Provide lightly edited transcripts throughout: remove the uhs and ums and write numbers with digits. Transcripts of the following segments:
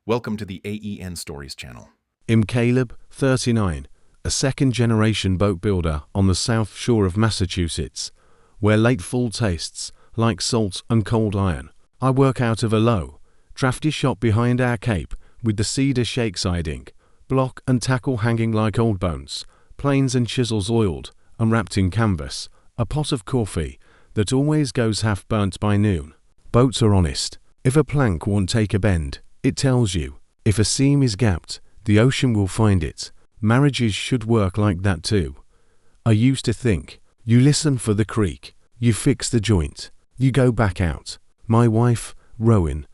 Welcome to the AEN Stories channel. I'm Caleb, 39, a second-generation boat builder on the south shore of Massachusetts, where late fall tastes like salt and cold iron. I work out of a low, drafty shop behind our cape with the cedar shake siding, block and tackle hanging like old bones, planes and chisels oiled and wrapped in canvas, a pot of coffee that always goes half burnt by noon. Boats are honest. If a plank won't take a bend, it tells you. If a seam is gapped, the ocean will find it. Marriages should work like that too. I used to think, you listen for the creak, you fix the joint, you go back out. My wife, Rowan,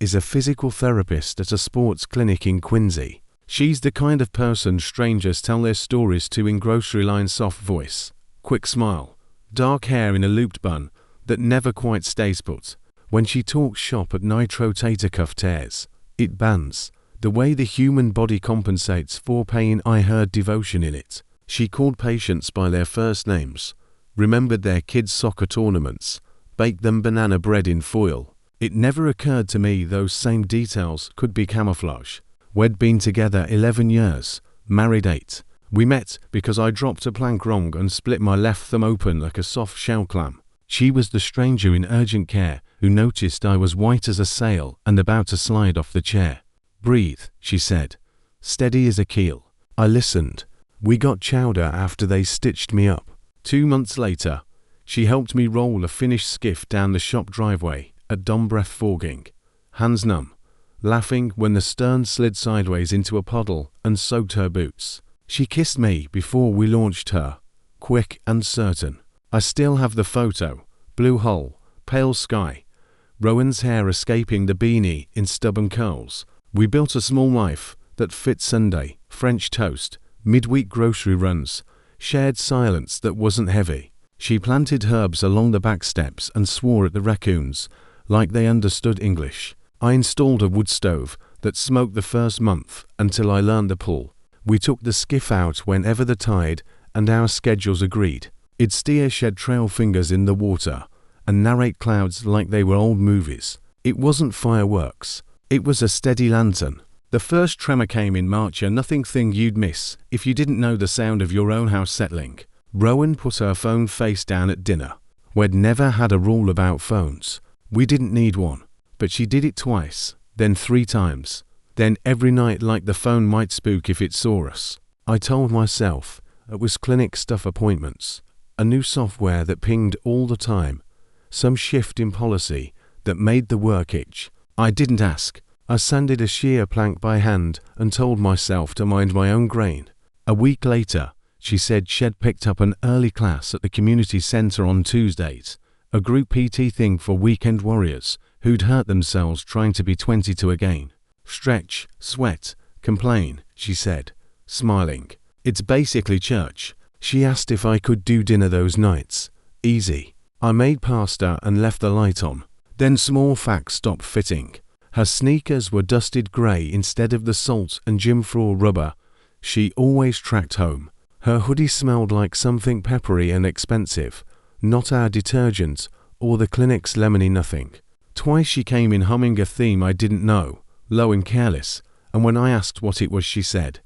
is a physical therapist at a sports clinic in Quincy. She's the kind of person strangers tell their stories to in grocery line soft voice, quick smile, dark hair in a looped bun that never quite stays put. When she talks shop at nitro tater cuff tears, it bands. The way the human body compensates for pain, I heard devotion in it. She called patients by their first names, remembered their kids' soccer tournaments, baked them banana bread in foil. It never occurred to me those same details could be camouflage. We'd been together 11 years, married 8. We met because I dropped a plank wrong and split my left thumb open like a soft shell clam. She was the stranger in urgent care who noticed I was white as a sail and about to slide off the chair. "Breathe," she said. "Steady as a keel." I listened. We got chowder after they stitched me up. 2 months later, she helped me roll a finished skiff down the shop driveway at dumb breath fogging, hands numb, laughing when the stern slid sideways into a puddle and soaked her boots. She kissed me before we launched her, quick and certain. I still have the photo, blue hull, pale sky, Rowan's hair escaping the beanie in stubborn curls. We built a small life that fit Sunday, French toast, midweek grocery runs, shared silence that wasn't heavy. She planted herbs along the back steps and swore at the raccoons like they understood English. I installed a wood stove that smoked the first month until I learned the pull. We took the skiff out whenever the tide and our schedules agreed. It'd steer shed trail fingers in the water and narrate clouds like they were old movies. It wasn't fireworks. It was a steady lantern. The first tremor came in March, a nothing thing you'd miss if you didn't know the sound of your own house settling. Rowan put her phone face down at dinner. We'd never had a rule about phones. We didn't need one. But she did it twice, then 3 times. Then every night like the phone might spook if it saw us. I told myself it was clinic stuff appointments. A new software that pinged all the time. Some shift in policy that made the work itch. I didn't ask. I sanded a shear plank by hand and told myself to mind my own grain. A week later, she said she'd picked up an early class at the community center on Tuesdays, a group PT thing for weekend warriors who'd hurt themselves trying to be 22 again. Stretch, sweat, complain, she said, smiling. It's basically church. She asked if I could do dinner those nights. Easy. I made pasta and left the light on. Then small facts stopped fitting. Her sneakers were dusted grey instead of the salt and gym floor rubber she always tracked home. Her hoodie smelled like something peppery and expensive, not our detergent or the clinic's lemony nothing. Twice she came in humming a theme I didn't know, low and careless, and when I asked what it was she said,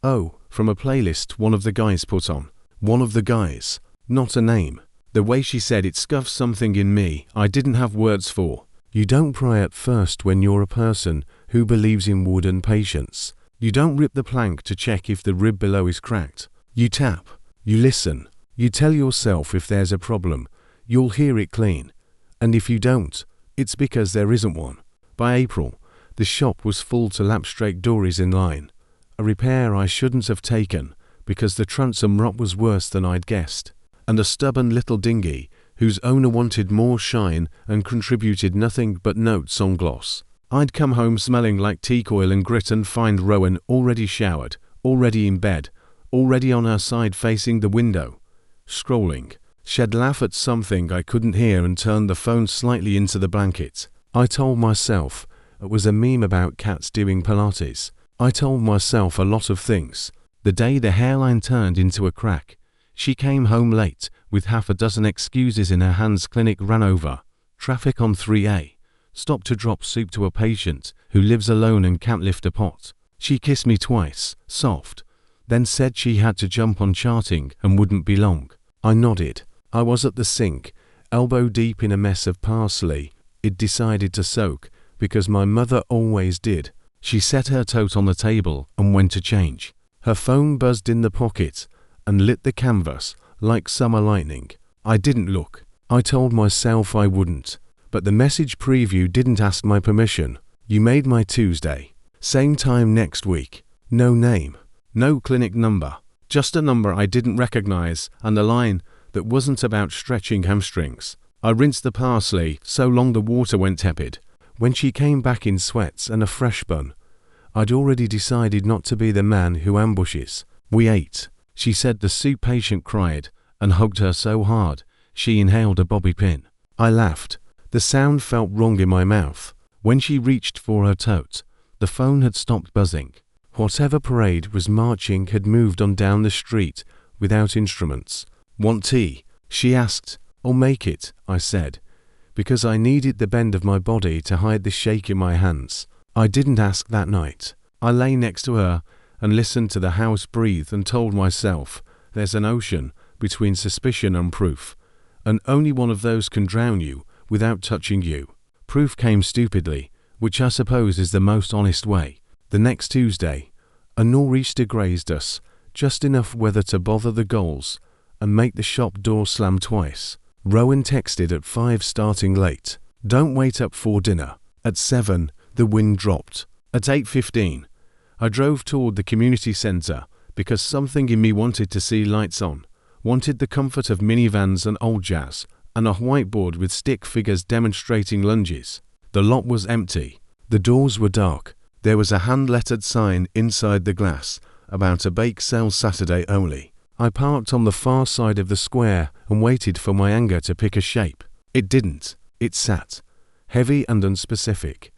"Oh, from a playlist one of the guys put on." One of the guys, not a name. The way she said it scuffed something in me I didn't have words for. You don't pry at first when you're a person who believes in wood and patience. You don't rip the plank to check if the rib below is cracked. You tap, you listen, you tell yourself if there's a problem, you'll hear it clean. And if you don't, it's because there isn't one. By April, the shop was full to lap straight dories in line. A repair I shouldn't have taken because the transom rot was worse than I'd guessed. And a stubborn little dinghy whose owner wanted more shine and contributed nothing but notes on gloss. I'd come home smelling like teak oil and grit and find Rowan already showered, already in bed, already on her side facing the window, scrolling. She'd laugh at something I couldn't hear and turn the phone slightly into the blanket. I told myself it was a meme about cats doing Pilates. I told myself a lot of things. The day the hairline turned into a crack, she came home late with half a dozen excuses in her hands. Clinic ran over. Traffic on 3A. stopped to drop soup to a patient who lives alone and can't lift a pot. She kissed me twice, soft, then said she had to jump on charting and wouldn't be long. I nodded. I was at the sink, elbow deep in a mess of parsley. It decided to soak, because my mother always did. She set her tote on the table and went to change. Her phone buzzed in the pocket and lit the canvas like summer lightning. I didn't look. I told myself I wouldn't. But the message preview didn't ask my permission. You made my Tuesday. Same time next week. No name. No clinic number. Just a number I didn't recognize and a line that wasn't about stretching hamstrings. I rinsed the parsley so long the water went tepid. When she came back in sweats and a fresh bun, I'd already decided not to be the man who ambushes. We ate. She said the soup patient cried and hugged her so hard she inhaled a bobby pin. I laughed. The sound felt wrong in my mouth. When she reached for her tote, the phone had stopped buzzing. Whatever parade was marching had moved on down the street without instruments. Want tea? She asked. Or make it, I said, because I needed the bend of my body to hide the shake in my hands. I didn't ask that night. I lay next to her and listened to the house breathe and told myself there's an ocean between suspicion and proof, and only one of those can drown you without touching you. Proof came stupidly, which I suppose is the most honest way. The next Tuesday, a nor'easter grazed us, just enough weather to bother the goals and make the shop door slam twice. Rowan texted at 5 starting late. Don't wait up for dinner. At 7, the wind dropped. At 8:15, I drove toward the community centre because something in me wanted to see lights on, wanted the comfort of minivans and old jazz, and a whiteboard with stick figures demonstrating lunges. The lot was empty. The doors were dark. There was a hand-lettered sign inside the glass about a bake sale Saturday only. I parked on the far side of the square and waited for my anger to pick a shape. It didn't. It sat, heavy and unspecific,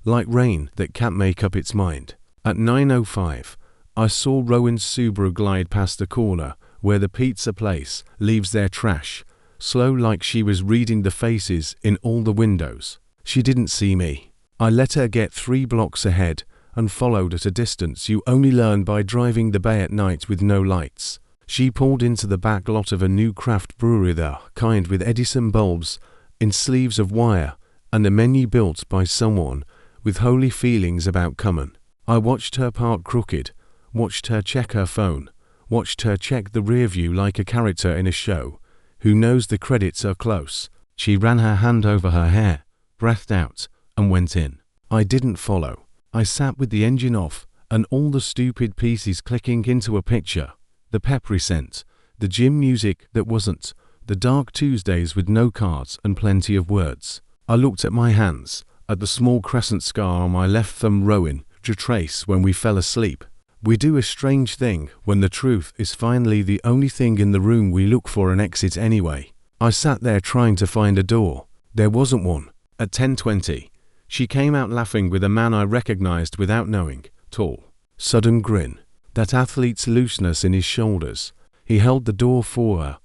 like rain that can't make up its mind. At 9:05, I saw Rowan's Subaru glide past the corner where the pizza place leaves their trash, slow like she was reading the faces in all the windows. She didn't see me. I let her get 3 blocks ahead and followed at a distance you only learn by driving the bay at night with no lights. She pulled into the back lot of a new craft brewery there, kind with Edison bulbs in sleeves of wire and a menu built by someone with holy feelings about common. I watched her park crooked, watched her check her phone, watched her check the rear view like a character in a show who knows the credits are close. She ran her hand over her hair, breathed out, and went in. I didn't follow. I sat with the engine off and all the stupid pieces clicking into a picture. The peppery scent, the gym music that wasn't, the dark Tuesdays with no cards and plenty of words. I looked at my hands, at the small crescent scar on my left thumb. Rowan to trace when we fell asleep. We do a strange thing when the truth is finally the only thing in the room. We look for an exit anyway. I sat there trying to find a door. There wasn't one. At 10:20, she came out laughing with a man I recognized without knowing, tall, sudden grin, that athlete's looseness in his shoulders. He held the door for her,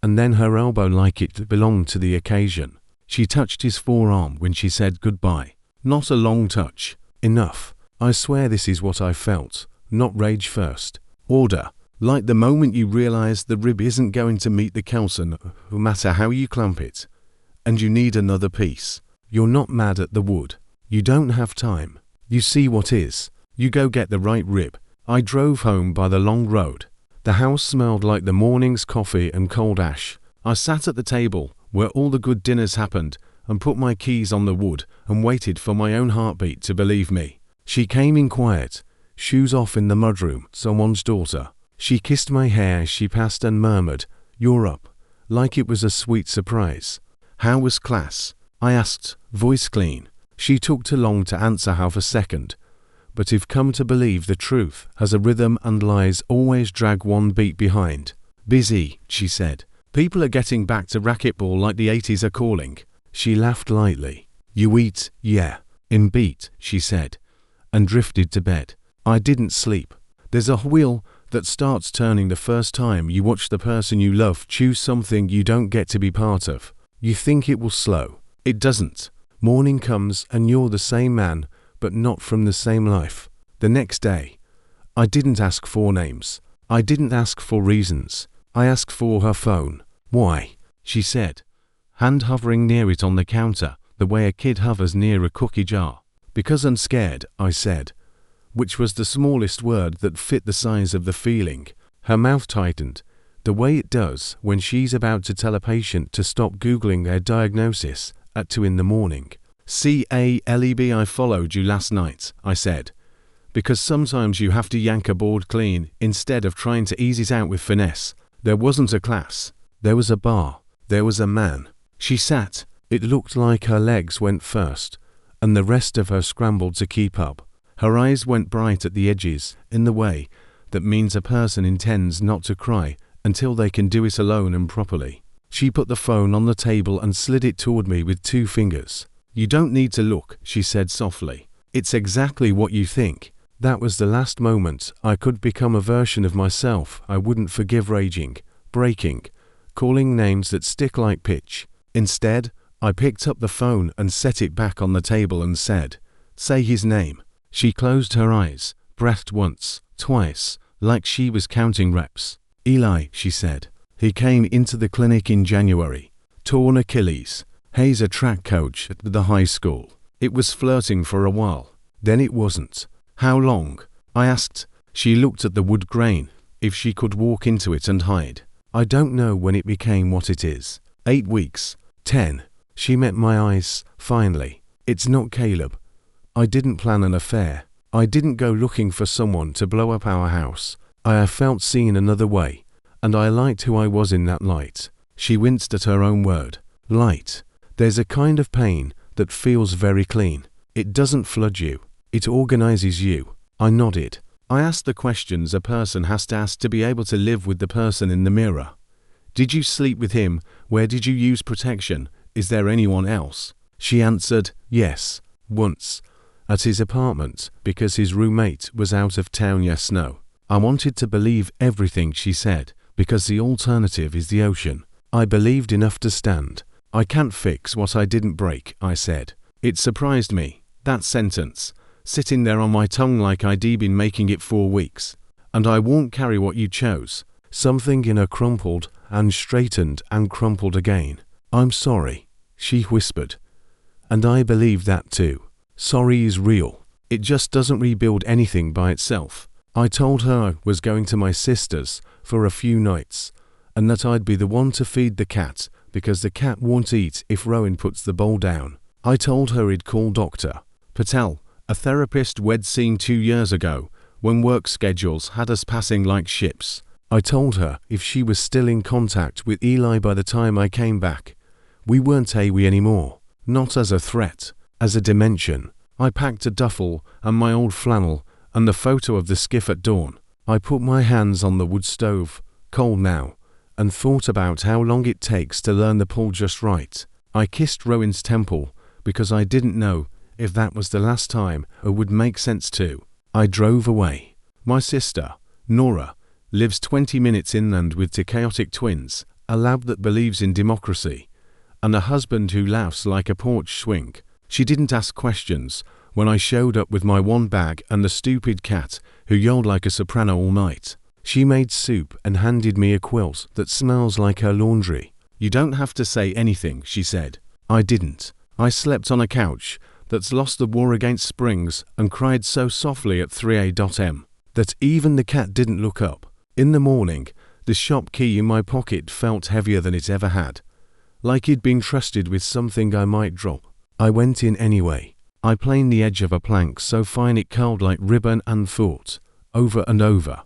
and then her elbow like it belonged to the occasion. She touched his forearm when she said goodbye. Not a long touch. Enough. I swear this is what I felt. Not rage first. Order. Like the moment you realize the rib isn't going to meet the Kelson, no matter how you clamp it, and you need another piece. You're not mad at the wood. You don't have time. You see what is. You go get the right rib. I drove home by the long road. The house smelled like the morning's coffee and cold ash. I sat at the table where all the good dinners happened and put my keys on the wood and waited for my own heartbeat to believe me. She came in quiet, shoes off in the mudroom, someone's daughter. She kissed my hair as she passed and murmured, "You're up," like it was a sweet surprise. How was class? I asked, voice clean. She took too long to answer half a second. But I've come to believe the truth has a rhythm and lies always drag one beat behind. Busy, she said. People are getting back to racquetball like the 80s are calling. She laughed lightly. You eat, yeah. In beat, she said, and drifted to bed. I didn't sleep. There's a wheel that starts turning the first time you watch the person you love choose something you don't get to be part of. You think it will slow. It doesn't. Morning comes and you're the same man, but not from the same life. The next day, I didn't ask for names. I didn't ask for reasons. I asked for her phone. Why? She said, hand hovering near it on the counter, the way a kid hovers near a cookie jar. Because I'm scared, I said, which was the smallest word that fit the size of the feeling. Her mouth tightened, the way it does when she's about to tell a patient to stop Googling their diagnosis at 2 in the morning. CALEB, I followed you last night, I said, because sometimes you have to yank a board clean instead of trying to ease it out with finesse. There wasn't a class. There was a bar. There was a man. She sat. It looked like her legs went first, and the rest of her scrambled to keep up. Her eyes went bright at the edges, in the way that means a person intends not to cry until they can do it alone and properly. She put the phone on the table and slid it toward me with 2 fingers. You don't need to look, she said softly. It's exactly what you think. That was the last moment I could become a version of myself I wouldn't forgive raging, breaking, calling names that stick like pitch. Instead, I picked up the phone and set it back on the table and said, say his name. She closed her eyes, breathed once, twice, like she was counting reps. Eli, she said. He came into the clinic in January. Torn Achilles. Hayes, a track coach at the high school. It was flirting for a while. Then it wasn't. How long? I asked. She looked at the wood grain, if she could walk into it and hide. I don't know when it became what it is. 8 weeks. 10. She met my eyes, finally. It's not Caleb. I didn't plan an affair. I didn't go looking for someone to blow up our house. I felt seen another way, and I liked who I was in that light. She winced at her own word. Light. There's a kind of pain that feels very clean. It doesn't flood you. It organizes you. I nodded. I asked the questions a person has to ask to be able to live with the person in the mirror. Did you sleep with him? Where did you use protection? Is there anyone else? She answered, yes, once. At his apartment, because his roommate was out of town. Yes, no. I wanted to believe everything she said, because the alternative is the ocean. I believed enough to stand. I can't fix what I didn't break, I said. It surprised me, that sentence, sitting there on my tongue like I'd been making it 4 weeks. And I won't carry what you chose. Something in her crumpled and straightened and crumpled again. I'm sorry, she whispered. And I believe that too. Sorry is real. It just doesn't rebuild anything by itself. I told her I was going to my sister's for a few nights, and that I'd be the one to feed the cat because the cat won't eat if Rowan puts the bowl down. I told her he'd call Dr. Patel, a therapist we'd seen 2 years ago, when work schedules had us passing like ships. I told her if she was still in contact with Eli by the time I came back. We weren't AWE anymore, not as a threat, as a dimension. I packed a duffel and my old flannel and the photo of the skiff at dawn. I put my hands on the wood stove, cold now, and thought about how long it takes to learn the pull just right. I kissed Rowan's temple because I didn't know if that was the last time it would make sense to. I drove away. My sister, Nora, lives 20 minutes inland with 2 chaotic twins, a lab that believes in democracy, and a husband who laughs like a porch swing. She didn't ask questions when I showed up with my 1 bag and the stupid cat who yelled like a soprano all night. She made soup and handed me a quilt that smells like her laundry. You don't have to say anything, she said. I didn't. I slept on a couch that's lost the war against springs and cried so softly at 3 a.m. that even the cat didn't look up. In the morning, the shop key in my pocket felt heavier than it ever had, like he'd been trusted with something I might drop. I went in anyway. I planed the edge of a plank so fine it curled like ribbon and thought, over and over,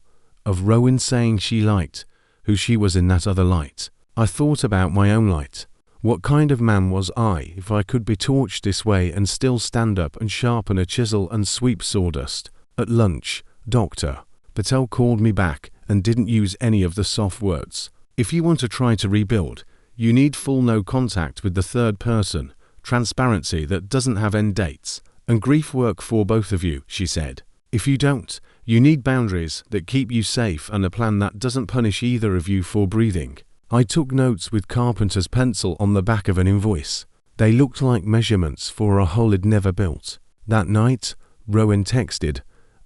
of Rowan saying she liked who she was in that other light. I thought about my own light. What kind of man was I if I could be torched this way and still stand up and sharpen a chisel and sweep sawdust? At lunch, Dr. Patel called me back and didn't use any of the soft words. If you want to try to rebuild, you need full no contact with the third person, transparency that doesn't have end dates, and grief work for both of you, she said. If you don't, you need boundaries that keep you safe and a plan that doesn't punish either of you for breathing. I took notes with carpenter's pencil on the back of an invoice. They looked like measurements for a hole he'd never built. That night, Rowan texted,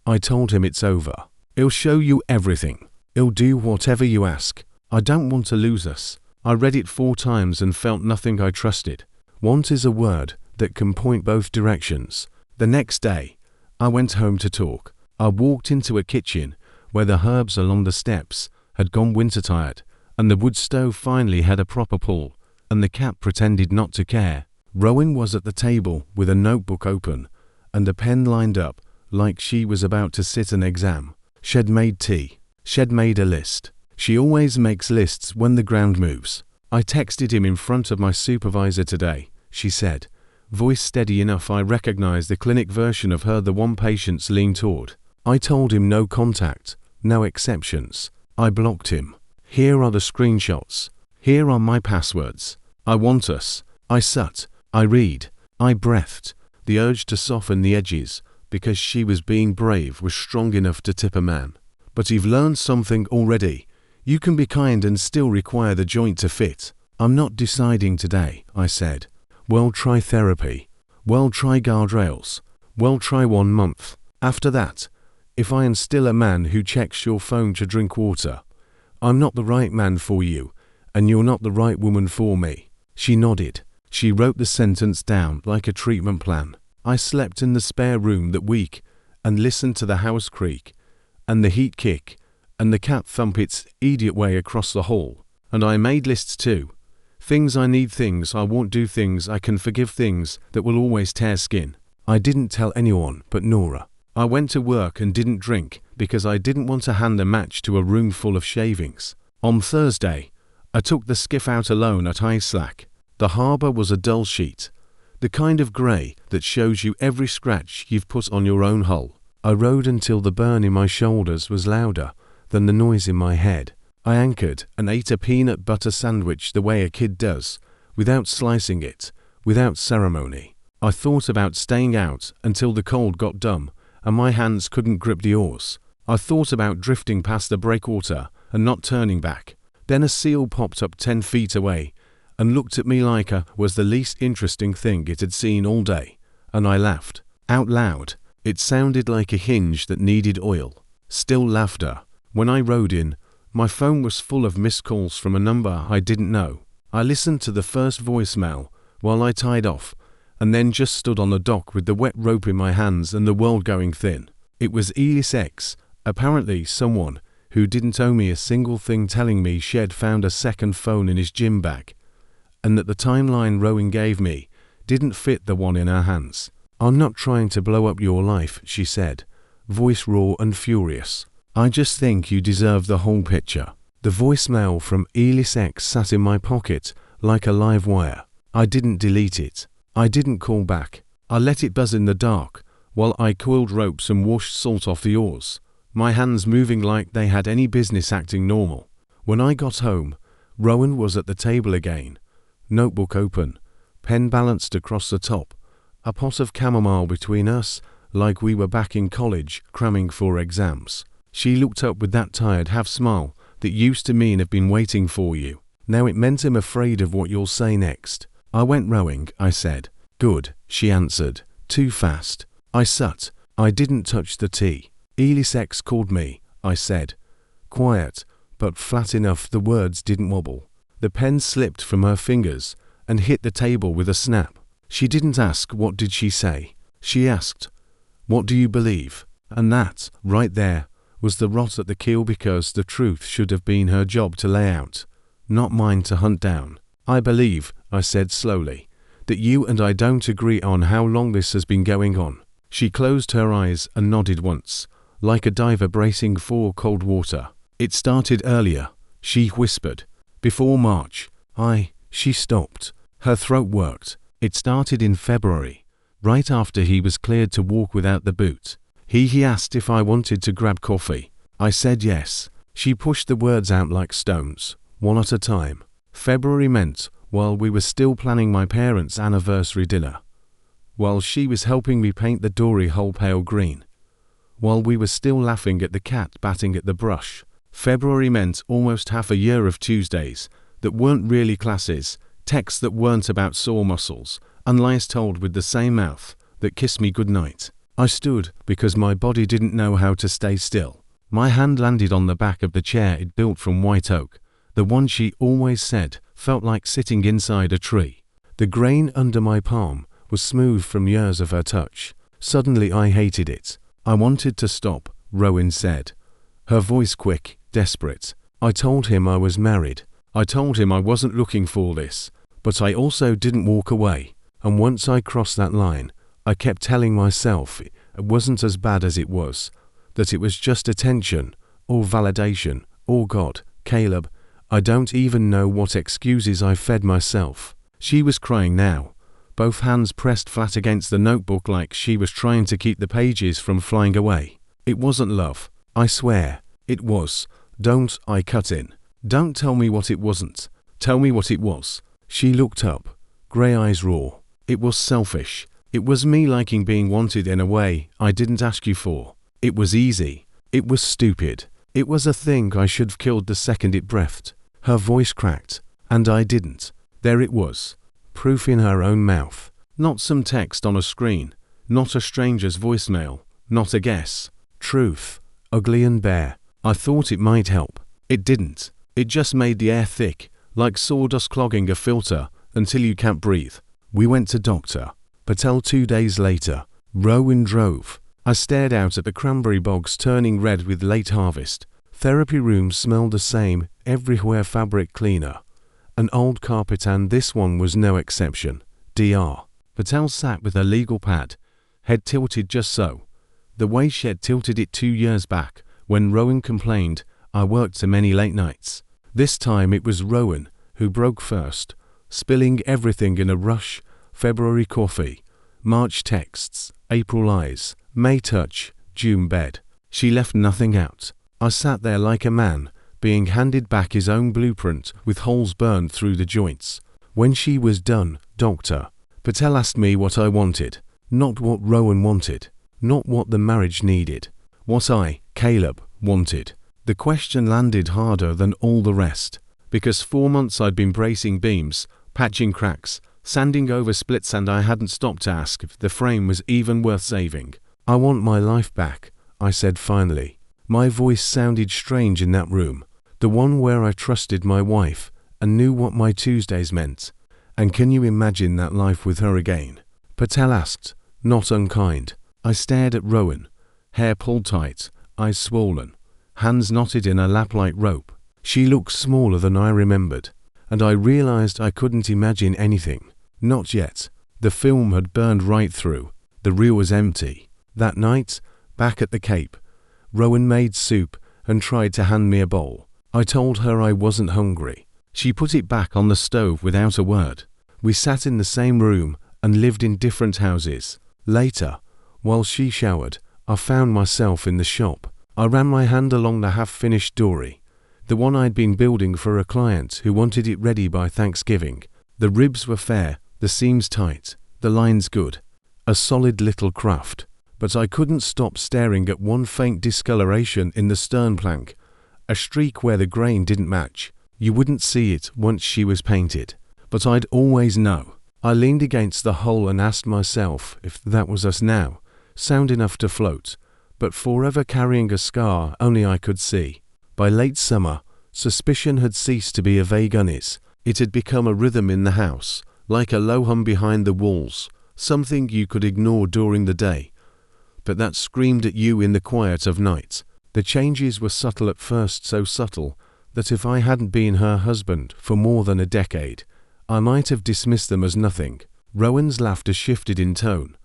"I told him it's over. He'll show you everything. He'll do whatever you ask. I don't want to lose us." I read it 4 times and felt nothing I trusted. Want is a word that can point both directions. The next day, I went home to talk. I walked into a kitchen where the herbs along the steps had gone winter-tired, and the wood stove finally had a proper pull, and the cat pretended not to care. Rowan was at the table with a notebook open and a pen lined up like she was about to sit an exam. She'd made tea. She'd made a list. She always makes lists when the ground moves. "I texted him in front of my supervisor today," she said, voice steady enough I recognized the clinic version of her the one patients lean toward. "I told him no contact, no exceptions. I blocked him. Here are the screenshots. Here are my passwords. I want us." I sat. I read. I breathed. The urge to soften the edges, because she was being brave, was strong enough to tip a man. "But you've learned something already. You can be kind and still require the joint to fit." "I'm not deciding today," I said. "Well, try therapy. Well, try guardrails. Well, try 1 month. After that, if I am still a man who checks your phone to drink water, I'm not the right man for you, and you're not the right woman for me." She nodded. She wrote the sentence down like a treatment plan. I slept in the spare room that week and listened to the house creak and the heat kick and the cat thump its idiot way across the hall. And I made lists too. Things I need, things I won't do, things I can forgive, things that will always tear skin. I didn't tell anyone but Nora. I went to work and didn't drink because I didn't want to hand a match to a room full of shavings. On Thursday, I took the skiff out alone at high slack. The harbour was a dull sheet, the kind of grey that shows you every scratch you've put on your own hull. I rowed until the burn in my shoulders was louder than the noise in my head. I anchored and ate a peanut butter sandwich the way a kid does, without slicing it, without ceremony. I thought about staying out until the cold got dumb and my hands couldn't grip the oars. I thought about drifting past the breakwater and not turning back. Then a seal popped up 10 feet away and looked at me like I was the least interesting thing it had seen all day, and I laughed. Out loud. It sounded like a hinge that needed oil. Still laughter. When I rowed in, my phone was full of missed calls from a number I didn't know. I listened to the first voicemail while I tied off, and then just stood on the dock with the wet rope in my hands and the world going thin. It was Elis X, apparently someone who didn't owe me a single thing, telling me she'd found a second phone in his gym bag, and that the timeline Rowan gave me didn't fit the one in her hands. "I'm not trying to blow up your life," she said, voice raw and furious. "I just think you deserve the whole picture." The voicemail from Elis X sat in my pocket like a live wire. I didn't delete it. I didn't call back. I let it buzz in the dark while I coiled ropes and washed salt off the oars, my hands moving like they had any business acting normal. When I got home, Rowan was at the table again, notebook open, pen balanced across the top, a pot of chamomile between us like we were back in college cramming for exams. She looked up with that tired half-smile that used to mean "I've been waiting for you." Now it meant "I'm afraid of what you'll say next." "I went rowing," I said. "Good," she answered. "Too fast." I sat. I didn't touch the tea. "Elis X called me," I said. Quiet, but flat enough the words didn't wobble. The pen slipped from her fingers and hit the table with a snap. She didn't ask what did she say. She asked, "What do you believe?" And that, right there, was the rot at the keel, because the truth should have been her job to lay out, not mine to hunt down. "I believe," I said slowly, "that you and I don't agree on how long this has been going on." She closed her eyes and nodded once, like a diver bracing for cold water. "It started earlier," she whispered. "Before March." She stopped. Her throat worked. "It started in February, right after he was cleared to walk without the boot. He asked if I wanted to grab coffee. I said yes." She pushed the words out like stones, one at a time. February meant while we were still planning my parents' anniversary dinner, while she was helping me paint the dory hole pale green, while we were still laughing at the cat batting at the brush. February meant almost half a year of Tuesdays that weren't really classes, Texts that weren't about sore muscles, and lies told with the same mouth that kissed me goodnight. I stood because my body didn't know how to stay still. My hand landed on the back of the chair it built from white oak. The one she always said felt like sitting inside a tree. The grain under my palm was smooth from years of her touch. Suddenly I hated it. I wanted to stop, Rowan said, her voice quick, desperate. I told him I was married. I told him I wasn't looking for this, but I also didn't walk away. And once I crossed that line, I kept telling myself it wasn't as bad as it was, that it was just attention, or validation, or God. Caleb, I don't even know what excuses I fed myself. She was crying now, both hands pressed flat against the notebook like she was trying to keep the pages from flying away. It wasn't love, I swear. It was. Don't, I cut in. Don't tell me what it wasn't. Tell me what it was. She looked up, grey eyes raw. It was selfish. It was me liking being wanted in a way I didn't ask you for. It was easy. It was stupid. It was a thing I should have killed the second it breathed. Her voice cracked, and I didn't. There it was. Proof in her own mouth. Not some text on a screen. Not a stranger's voicemail. Not a guess. Truth. Ugly and bare. I thought it might help. It didn't. It just made the air thick, like sawdust clogging a filter, until you can't breathe. We went to Dr. Patel 2 days later. Rowan drove. I stared out at the cranberry bogs turning red with late harvest. Therapy rooms smelled the same, everywhere fabric cleaner. An old carpet, and this one was no exception. Dr. Patel sat with her legal pad, head tilted just so, the way she had tilted it 2 years back, when Rowan complained I worked too many late nights. This time it was Rowan who broke first, spilling everything in a rush. February coffee, March texts, April eyes, May touch, June bed. She left nothing out. I sat there like a man being handed back his own blueprint with holes burned through the joints. When she was done, Dr. Patel asked me what I wanted, not what Rowan wanted, not what the marriage needed, what I, Caleb, wanted. The question landed harder than all the rest, because 4 months I'd been bracing beams, patching cracks, sanding over splits, and I hadn't stopped to ask if the frame was even worth saving. I want my life back, I said finally. My voice sounded strange in that room, the one where I trusted my wife and knew what my Tuesdays meant. And can you imagine that life with her again? Patel asked, not unkind. I stared at Rowan, hair pulled tight, eyes swollen, hands knotted in her lap like rope. She looked smaller than I remembered, and I realized I couldn't imagine anything. Not yet. The film had burned right through. The reel was empty. That night, back at the Cape, Rowan made soup and tried to hand me a bowl. I told her I wasn't hungry. She put it back on the stove without a word. We sat in the same room and lived in different houses. Later, while she showered, I found myself in the shop. I ran my hand along the half-finished dory, the one I'd been building for a client who wanted it ready by Thanksgiving. The ribs were fair, the seams tight, the lines good. A solid little craft. But I couldn't stop staring at one faint discoloration in the stern plank, a streak where the grain didn't match. You wouldn't see it once she was painted, but I'd always know. I leaned against the hull and asked myself if that was us now, sound enough to float, but forever carrying a scar only I could see. By late summer, suspicion had ceased to be a vague unease. It had become a rhythm in the house, like a low hum behind the walls, something you could ignore during the day, but that screamed at you in the quiet of night. The changes were subtle at first, so subtle that if I hadn't been her husband for more than a decade, I might have dismissed them as nothing. Rowan's laughter shifted in tone,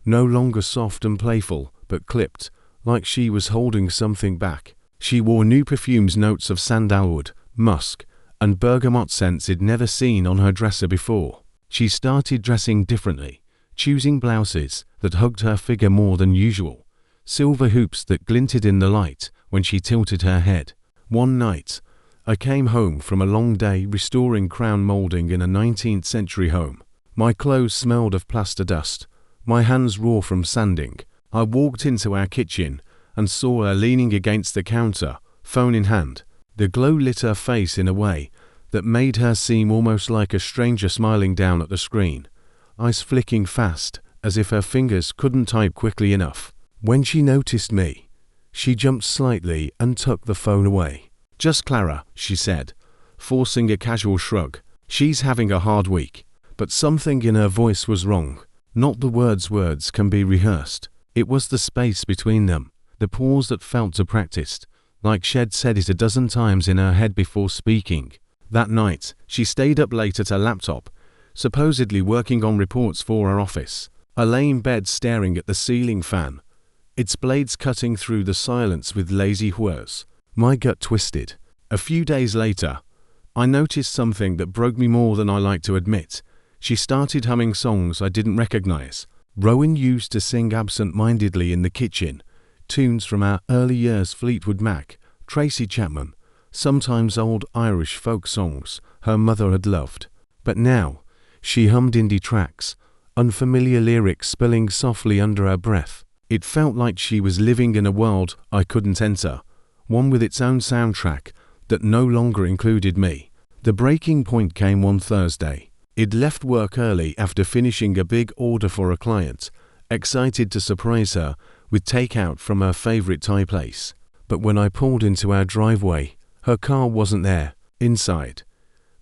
no longer soft and playful, but clipped, like she was holding something back. She wore new perfumes, notes of sandalwood, musk, and bergamot scents he'd never seen on her dresser before. She started dressing differently, choosing blouses that hugged her figure more than usual, silver hoops that glinted in the light when she tilted her head. One night, I came home from a long day restoring crown molding in a 19th century home. My clothes smelled of plaster dust, my hands raw from sanding. I walked into our kitchen and saw her leaning against the counter, phone in hand. The glow lit her face in a way that made her seem almost like a stranger smiling down at the screen, eyes flicking fast as if her fingers couldn't type quickly enough. When she noticed me, she jumped slightly and tucked the phone away. "Just Clara," she said, forcing a casual shrug. "She's having a hard week." But something in her voice was wrong. Not the words can be rehearsed. It was the space between them, the pause that felt too practiced, like she'd said it a dozen times in her head before speaking. That night, she stayed up late at her laptop, supposedly working on reports for her office. I lay in bed staring at the ceiling fan, its blades cutting through the silence with lazy whirs. My gut twisted. A few days later, I noticed something that broke me more than I like to admit. She started humming songs I didn't recognize. Rowan used to sing absent-mindedly in the kitchen, tunes from our early years Fleetwood Mac, Tracy Chapman, sometimes old Irish folk songs her mother had loved. But now, she hummed indie tracks, unfamiliar lyrics spilling softly under her breath. It felt like she was living in a world I couldn't enter, one with its own soundtrack that no longer included me. The breaking point came one Thursday. I'd left work early after finishing a big order for a client, excited to surprise her with takeout from her favorite Thai place. But when I pulled into our driveway, her car wasn't there. Inside,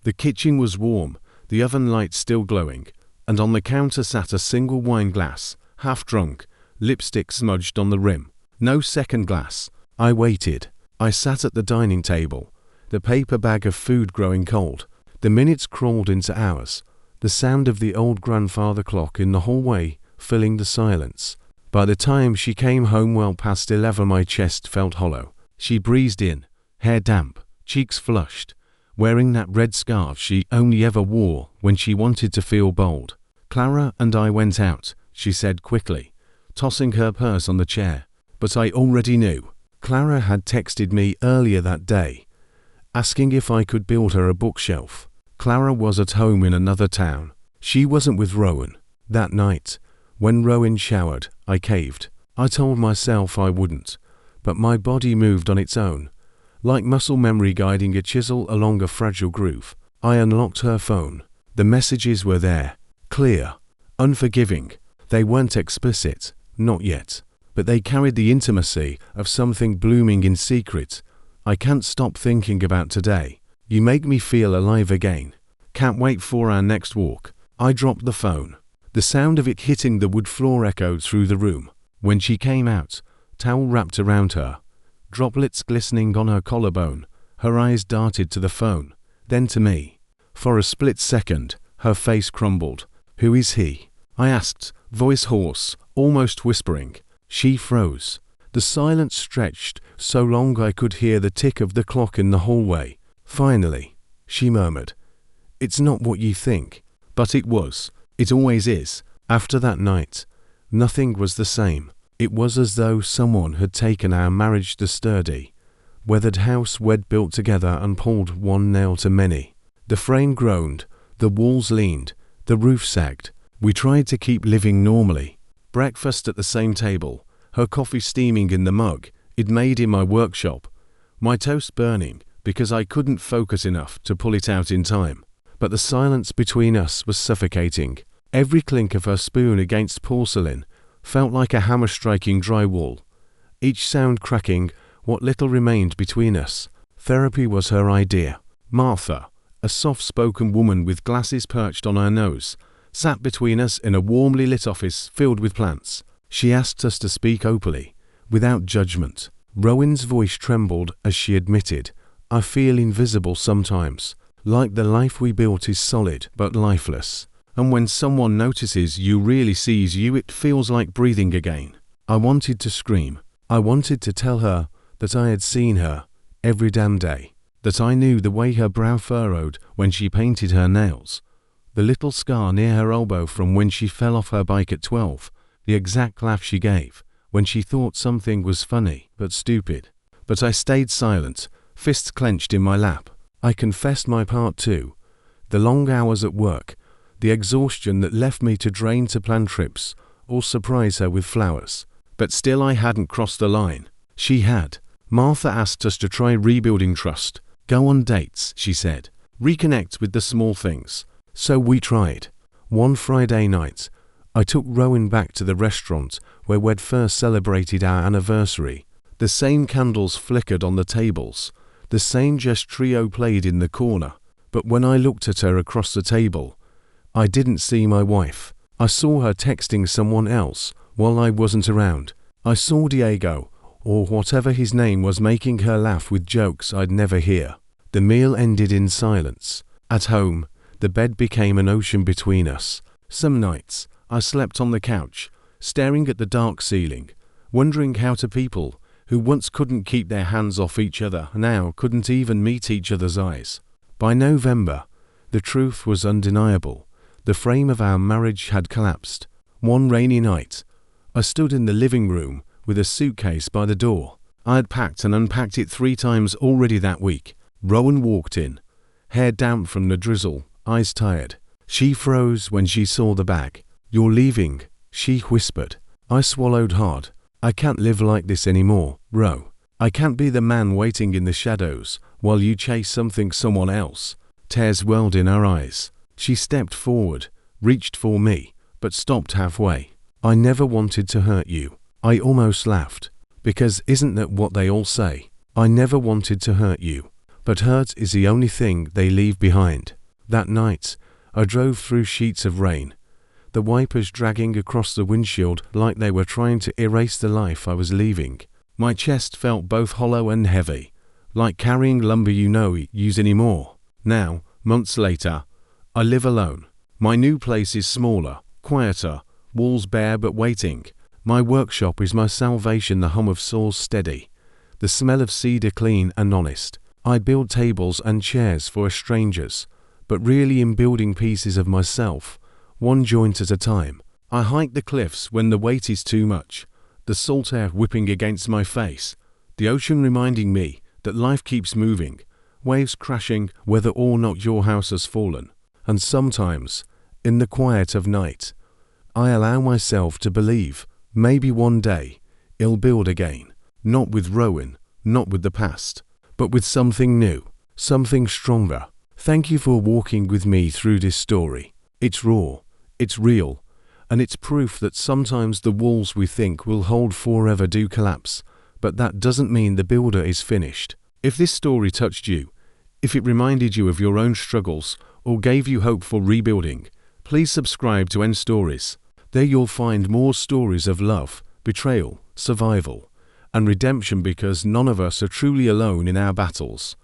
the kitchen was warm, the oven light still glowing, and on the counter sat a single wine glass, half drunk, lipstick smudged on the rim. No second glass. I waited. I sat at the dining table, the paper bag of food growing cold. The minutes crawled into hours, the sound of the old grandfather clock in the hallway filling the silence. By the time she came home well past 11, my chest felt hollow. She breezed in, hair damp, cheeks flushed, wearing that red scarf she only ever wore when she wanted to feel bold. "Clara and I went out," she said quickly, tossing her purse on the chair. But I already knew. Clara had texted me earlier that day, asking if I could build her a bookshelf. Clara was at home in another town. She wasn't with Rowan. That night, when Rowan showered, I caved. I told myself I wouldn't, but my body moved on its own, like muscle memory guiding a chisel along a fragile groove. I unlocked her phone. The messages were there, clear, unforgiving. They weren't explicit, not yet, but they carried the intimacy of something blooming in secret. "I can't stop thinking about today. You make me feel alive again. Can't wait for our next walk." I dropped the phone. The sound of it hitting the wood floor echoed through the room. When she came out, towel wrapped around her, droplets glistening on her collarbone, her eyes darted to the phone, then to me. For a split second, her face crumbled. "Who is he?" I asked, voice hoarse, almost whispering. She froze. The silence stretched so long I could hear the tick of the clock in the hallway. Finally, she murmured, "It's not what you think." But it was. It always is. After that night, nothing was the same. It was as though someone had taken our marriage, the sturdy, weathered house we'd built together, and pulled one nail to many. The frame groaned, the walls leaned, the roof sagged. We tried to keep living normally. Breakfast at the same table, her coffee steaming in the mug I'd made in my workshop, my toast burning because I couldn't focus enough to pull it out in time. But the silence between us was suffocating. Every clink of her spoon against porcelain felt like a hammer striking drywall, each sound cracking what little remained between us. Therapy was her idea. Martha, a soft-spoken woman with glasses perched on her nose, sat between us in a warmly lit office filled with plants. She asked us to speak openly, without judgment. Rowan's voice trembled as she admitted, "I feel invisible sometimes, like the life we built is solid but lifeless. And when someone notices you, really sees you, it feels like breathing again." I wanted to scream. I wanted to tell her that I had seen her every damn day, that I knew the way her brow furrowed when she painted her nails, the little scar near her elbow from when she fell off her bike at 12, the exact laugh she gave when she thought something was funny but stupid. But I stayed silent, fists clenched in my lap. I confessed my part too. The long hours at work, the exhaustion that left me to drain to plan trips or surprise her with flowers. But still I hadn't crossed the line. She had. Martha asked us to try rebuilding trust. Go on dates, she said. reconnect with the small things. So we tried. One Friday night, I took Rowan back to the restaurant where we'd first celebrated our anniversary. The same candles flickered on the tables. The same Just Trio played in the corner. But when I looked at her across the table, I didn't see my wife. I saw her texting someone else while I wasn't around. I saw Diego, or whatever his name was, making her laugh with jokes I'd never hear. The meal ended in silence. At home, the bed became an ocean between us. Some nights, I slept on the couch, staring at the dark ceiling, wondering how two people who once couldn't keep their hands off each other now couldn't even meet each other's eyes. By November, the truth was undeniable. The frame of our marriage had collapsed. One rainy night, I stood in the living room with a suitcase by the door. I had packed and unpacked it 3 times already that week. Rowan walked in, hair damp from the drizzle, eyes tired. She froze when she saw the bag. "You're leaving," she whispered. I swallowed hard. "I can't live like this anymore, Ro. I can't be the man waiting in the shadows while you chase someone else." Tears welled in her eyes. She stepped forward, reached for me, but stopped halfway. "I never wanted to hurt you." I almost laughed, because isn't that what they all say? I never wanted to hurt you. But hurt is the only thing they leave behind. That night, I drove through sheets of rain, the wipers dragging across the windshield like they were trying to erase the life I was leaving. My chest felt both hollow and heavy, like carrying lumber you know use anymore. Now, months later, I live alone. My new place is smaller, quieter, walls bare but waiting. My workshop is my salvation, the hum of saws steady, the smell of cedar clean and honest. I build tables and chairs for strangers, but really am building pieces of myself, one joint at a time. I hike the cliffs when the weight is too much, the salt air whipping against my face, the ocean reminding me that life keeps moving, waves crashing whether or not your house has fallen. And sometimes, in the quiet of night, I allow myself to believe maybe one day it'll build again, not with Rowan, not with the past, but with something new, something stronger. Thank you for walking with me through this story. It's raw, it's real, and it's proof that sometimes the walls we think will hold forever do collapse, but that doesn't mean the builder is finished. If this story touched you, if it reminded you of your own struggles or gave you hope for rebuilding, please subscribe to End Stories. There you'll find more stories of love, betrayal, survival, and redemption, because none of us are truly alone in our battles.